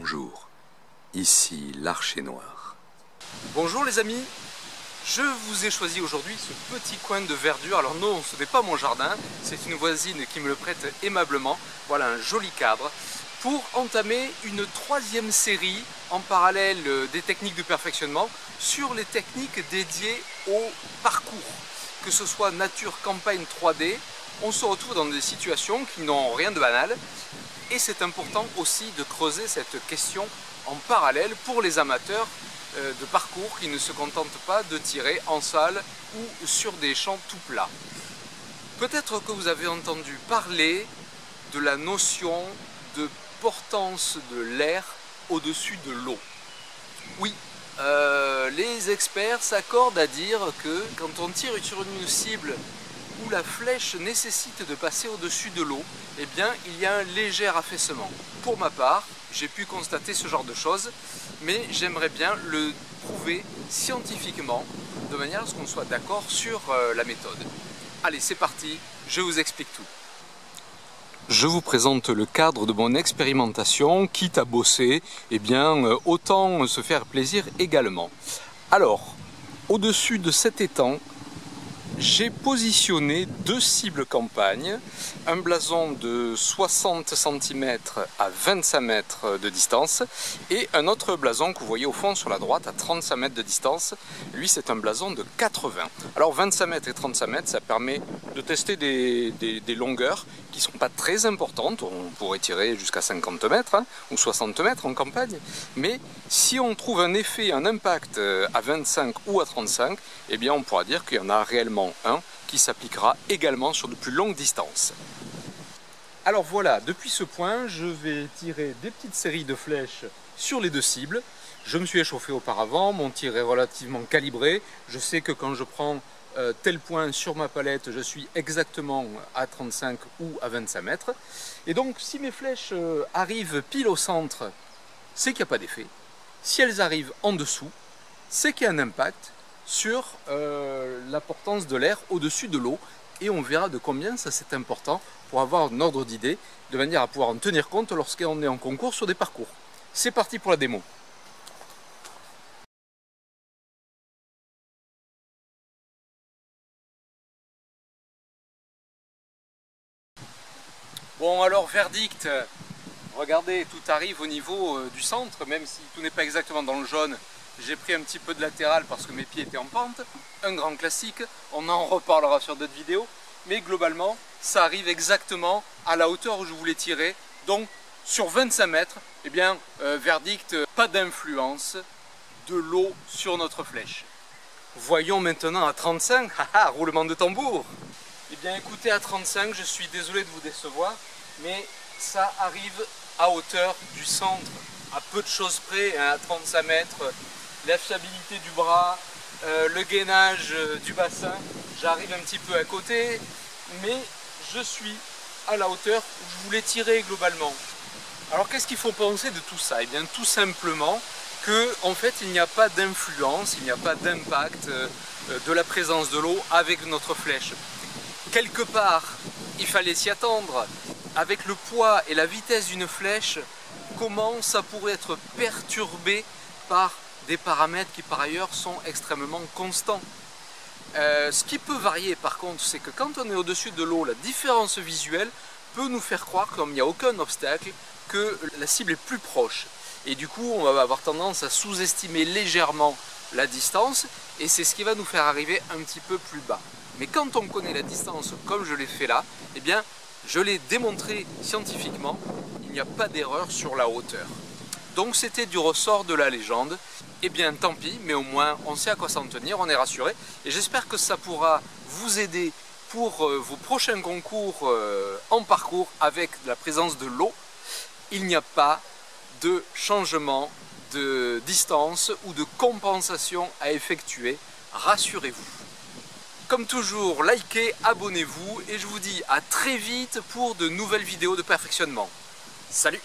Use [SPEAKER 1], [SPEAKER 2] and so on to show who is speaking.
[SPEAKER 1] Bonjour, ici l'Archer Noir.
[SPEAKER 2] Bonjour les amis, je vous ai choisi aujourd'hui ce petit coin de verdure. Alors non, ce n'est pas mon jardin, c'est une voisine qui me le prête aimablement. Voilà un joli cadre pour entamer une troisième série en parallèle des techniques de perfectionnement sur les techniques dédiées au parcours. Que ce soit nature, campagne, 3D, on se retrouve dans des situations qui n'ont rien de banal. Et c'est important aussi de creuser cette question en parallèle pour les amateurs de parcours qui ne se contentent pas de tirer en salle ou sur des champs tout plats. Peut-être que vous avez entendu parler de la notion de portance de l'air au-dessus de l'eau. Oui, les experts s'accordent à dire que quand on tire sur une cible où la flèche nécessite de passer au-dessus de l'eau, eh bien il y a un léger affaissement. Pour ma part, j'ai pu constater ce genre de choses, mais j'aimerais bien le prouver scientifiquement, de manière à ce qu'on soit d'accord sur la méthode. Allez, c'est parti, je vous explique tout. Je vous présente le cadre de mon expérimentation, quitte à bosser, eh bien autant se faire plaisir également. Alors, au-dessus de cet étang, j'ai positionné deux cibles campagne, un blason de 60 cm à 25 mètres de distance et un autre blason que vous voyez au fond sur la droite à 35 mètres de distance. Lui, c'est un blason de 80. Alors 25 mètres et 35 mètres, ça permet de tester des longueurs qui ne sont pas très importantes. On pourrait tirer jusqu'à 50 mètres ou 60 mètres en campagne. Mais si on trouve un effet, un impact à 25 ou à 35, eh bien on pourra dire qu'il y en a réellement un qui s'appliquera également sur de plus longues distances. Alors voilà, depuis ce point, je vais tirer des petites séries de flèches sur les deux cibles. Je me suis échauffé auparavant, mon tir est relativement calibré. Je sais que quand je prends tel point sur ma palette, je suis exactement à 35 ou à 25 mètres. Et donc, si mes flèches arrivent pile au centre, c'est qu'il n'y a pas d'effet. Si elles arrivent en dessous, c'est qu'il y a un impact sur la portance de l'air au-dessus de l'eau. Et on verra de combien ça c'est important pour avoir un ordre d'idée, de manière à pouvoir en tenir compte lorsqu'on est en concours sur des parcours. C'est parti pour la démo. Bon alors verdict, regardez, tout arrive au niveau du centre, même si tout n'est pas exactement dans le jaune. J'ai pris un petit peu de latéral parce que mes pieds étaient en pente, un grand classique, on en reparlera sur d'autres vidéos, mais globalement ça arrive exactement à la hauteur où je voulais tirer, donc sur 25 mètres, eh bien verdict, pas d'influence de l'eau sur notre flèche. Voyons maintenant à 35, roulement de tambour. Eh bien écoutez, à 35, je suis désolé de vous décevoir, mais ça arrive à hauteur du centre, à peu de choses près, à 35 mètres, la fiabilité du bras, le gainage du bassin, j'arrive un petit peu à côté, mais je suis à la hauteur où je voulais tirer globalement. Alors qu'est-ce qu'il faut penser de tout ça? Eh bien tout simplement que en fait il n'y a pas d'influence, il n'y a pas d'impact de la présence de l'eau avec notre flèche. Quelque part, il fallait s'y attendre. Avec le poids et la vitesse d'une flèche, comment ça pourrait être perturbé par des paramètres qui par ailleurs sont extrêmement constants. Ce qui peut varier par contre, c'est que quand on est au-dessus de l'eau, la différence visuelle peut nous faire croire, comme il n'y a aucun obstacle, que la cible est plus proche. Et du coup, on va avoir tendance à sous-estimer légèrement la distance, et c'est ce qui va nous faire arriver un petit peu plus bas. Mais quand on connaît la distance comme je l'ai fait là, eh bien, je l'ai démontré scientifiquement, il n'y a pas d'erreur sur la hauteur. Donc c'était du ressort de la légende. Eh bien tant pis, mais au moins on sait à quoi s'en tenir, on est rassuré. Et j'espère que ça pourra vous aider pour vos prochains concours en parcours avec la présence de l'eau. Il n'y a pas de changement de distance ou de compensation à effectuer, rassurez-vous. Comme toujours, likez, abonnez-vous et je vous dis à très vite pour de nouvelles vidéos de perfectionnement. Salut!